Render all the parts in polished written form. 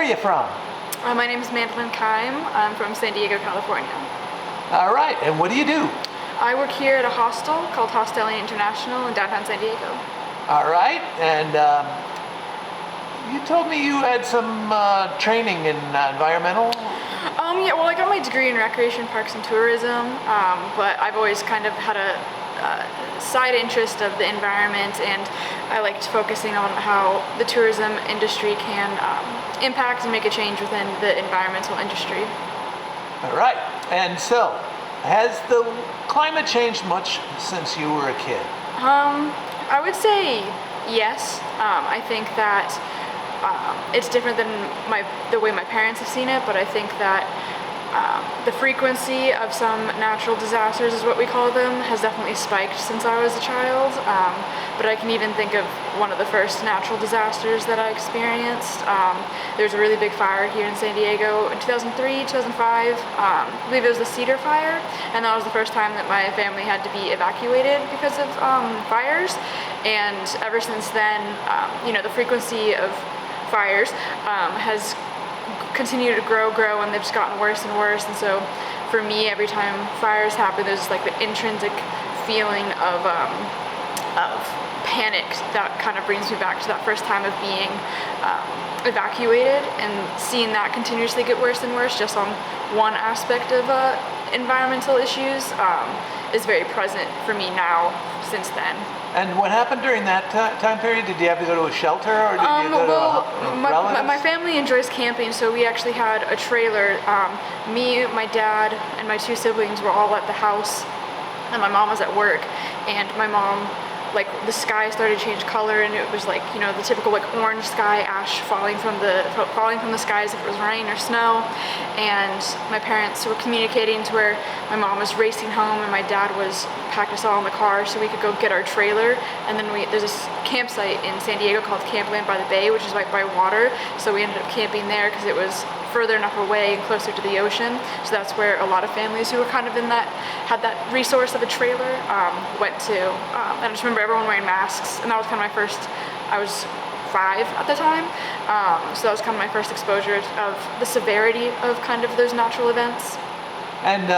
you from? My name is Mandalyn Kime. I'm from San Diego, California. All right, and what do you do? I work here at a hostel called Hostelli International in downtown San Diego. All right, and you told me you had some training in environmental? Yeah, well, I got my degree in recreation, parks, and tourism, but I've always kind of had a side interest of the environment, and I liked focusing on how the tourism industry can impact and make a change within the environmental industry. All right, and so, has the climate changed much since you were a kid? I would say yes. I think that it's different than the way my parents have seen it, but I think that the frequency of some natural disasters, is what we call them, has definitely spiked since I was a child. But I can even think of one of the first natural disasters that I experienced. There was a really big fire here in San Diego in 2003, 2005. I believe it was the Cedar Fire, and that was the first time that my family had to be evacuated because of fires. And ever since then, the frequency of fires has continued to grow, and they've just gotten worse and worse. And so for me, every time fires happen, there's like the intrinsic feeling of panic that kind of brings me back to that first time of being evacuated, and seeing that continuously get worse and worse just on one aspect of environmental issues is very present for me now since then. And what happened during that time period? Did you have to go to a shelter, or did you go to relatives? My family enjoys camping, so we actually had a trailer. Me, my dad, and my two siblings were all at the house, and my mom was at work. And my mom, the sky started to change color, and it was the typical orange sky, ash falling from the sky as if it was rain or snow. And my parents were communicating to where my mom was racing home, and my dad packed us all in the car so we could go get our trailer. And then there's this campsite in San Diego called Campland by the Bay, which is right by water. So we ended up camping there because it was further enough away and closer to the ocean. So that's where a lot of families who were kind of had that resource of a trailer went to. And I just remember everyone wearing masks, and that was kind of my first. I was 5 at the time, so that was kind of my first exposure of the severity of kind of those natural events. And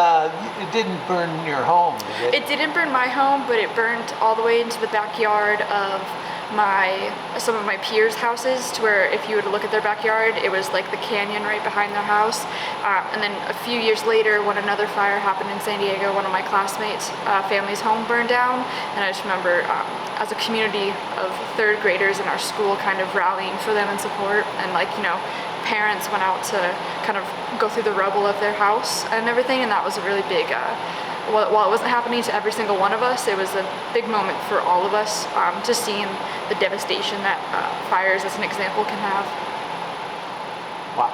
it didn't burn your home, did it? It didn't burn my home, but it burned all the way into the backyard of some of my peers' houses, to where if you were to look at their backyard, it was like the canyon right behind their house. And then a few years later, when another fire happened in San Diego, one of my classmates' family's home burned down. And I just remember as a community of 3rd graders in our school kind of rallying for them in support, and parents went out to kind of go through the rubble of their house and everything. And that was a really big while it wasn't happening to every single one of us, it was a big moment for all of us, just seeing the devastation that fires, as an example, can have. Wow.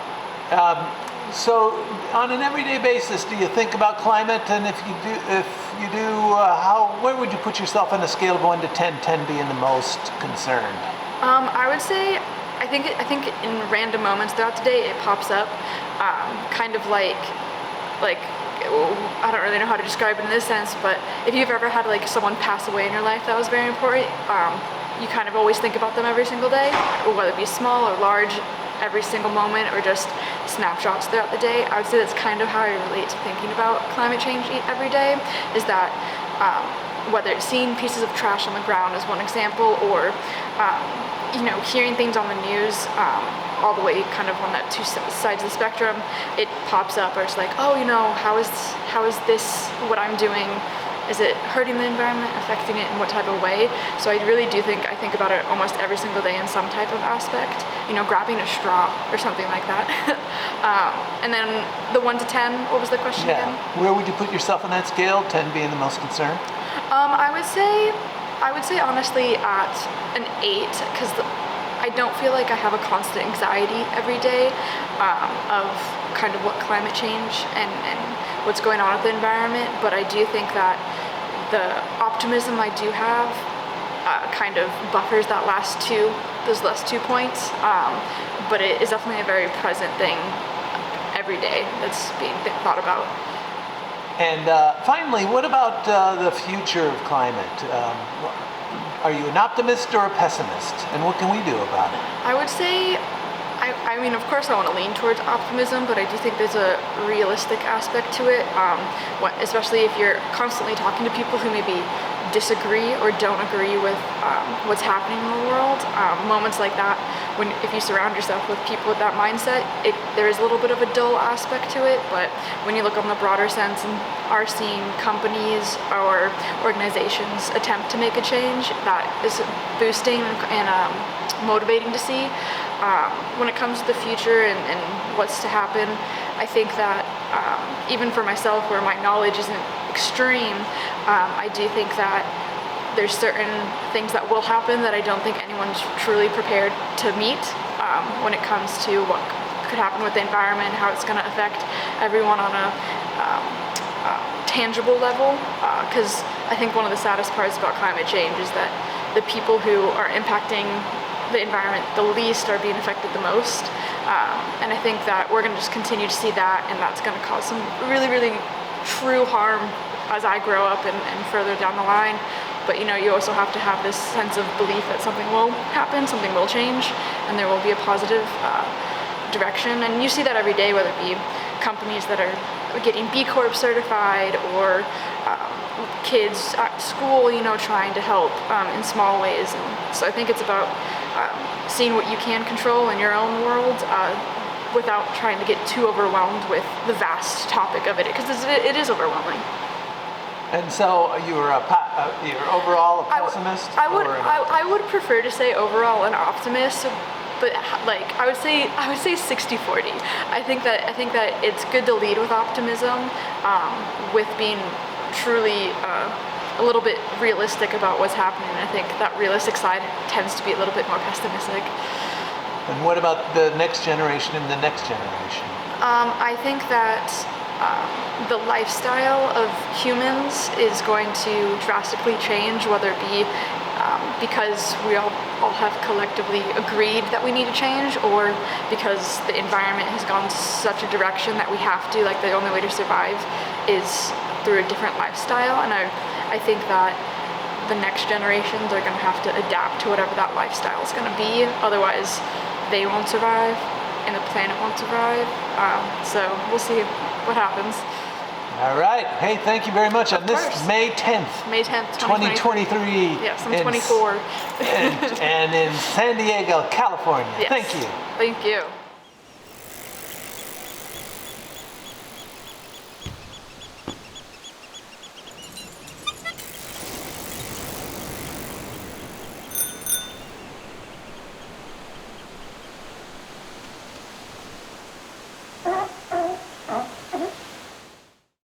So, on an everyday basis, do you think about climate? And if you do, where would you put yourself on a scale of 1 to 10? 10 being the most concerned. I would say, I think in random moments throughout the day, it pops up, kind of like. I don't really know how to describe it in this sense, but if you've ever had someone pass away in your life that was very important, you kind of always think about them every single day, whether it be small or large, every single moment, or just snapshots throughout the day. I would say that's kind of how I relate to thinking about climate change every day, is that whether it's seeing pieces of trash on the ground as one example, or hearing things on the news, all the way kind of on that two sides of the spectrum, it pops up, or it's how is this, what I'm doing, is it hurting the environment, affecting it in what type of way? So I really do think about it almost every single day in some type of aspect, grabbing a straw or something like that. And then the 1 to 10, what was the question again? Where would you put yourself on that scale, 10 being the most concerned? I would say honestly at an 8, because I don't feel like I have a constant anxiety every day of kind of what climate change and what's going on with the environment, but I do think that the optimism I do have kind of buffers those last 2 points, but it is definitely a very present thing every day that's being thought about. And finally, what about the future of climate? Are you an optimist or a pessimist? And what can we do about it? I would say I mean, of course, I want to lean towards optimism, but I do think there's a realistic aspect to it, especially if you're constantly talking to people who maybe disagree or don't agree with what's happening in the world. Moments like that, if you surround yourself with people with that mindset, there is a little bit of a dull aspect to it, but when you look on the broader sense and are seeing companies or organizations attempt to make a change, that is boosting and motivating to see. When it comes to the future and what's to happen, I think that even for myself, where my knowledge isn't extreme, I do think that there's certain things that will happen that I don't think anyone's truly prepared to meet when it comes to what could happen with the environment, how it's going to affect everyone on a tangible level. Because I think one of the saddest parts about climate change is that the people who are impacting the environment the least are being affected the most. And I think that we're going to just continue to see that, and that's going to cause some really, really true harm as I grow up and further down the line. But you also have to have this sense of belief that something will happen, something will change, and there will be a positive direction. And you see that every day, whether it be companies that are getting B Corp certified or kids at school, trying to help in small ways. And so I think it's about seeing what you can control in your own world without trying to get too overwhelmed with the vast topic of it, because it is overwhelming. And so you're overall a pessimist? I would prefer to say overall an optimist, but I would say 60-40. I think that it's good to lead with optimism, with being truly a little bit realistic about what's happening. I think that realistic side tends to be a little bit more pessimistic. And what about the next generation and the next generation? I think that the lifestyle of humans is going to drastically change, whether it be because we all have collectively agreed that we need to change, or because the environment has gone such a direction that we have to, the only way to survive is through a different lifestyle. And I think that the next generations are going to have to adapt to whatever that lifestyle is going to be. Otherwise, they won't survive, and the planet won't survive. So we'll see what happens. All right. Hey, thank you very much. On this May 10th, 2023. Yes, I'm 24. and in San Diego, California. Yes. Thank you. Thank you.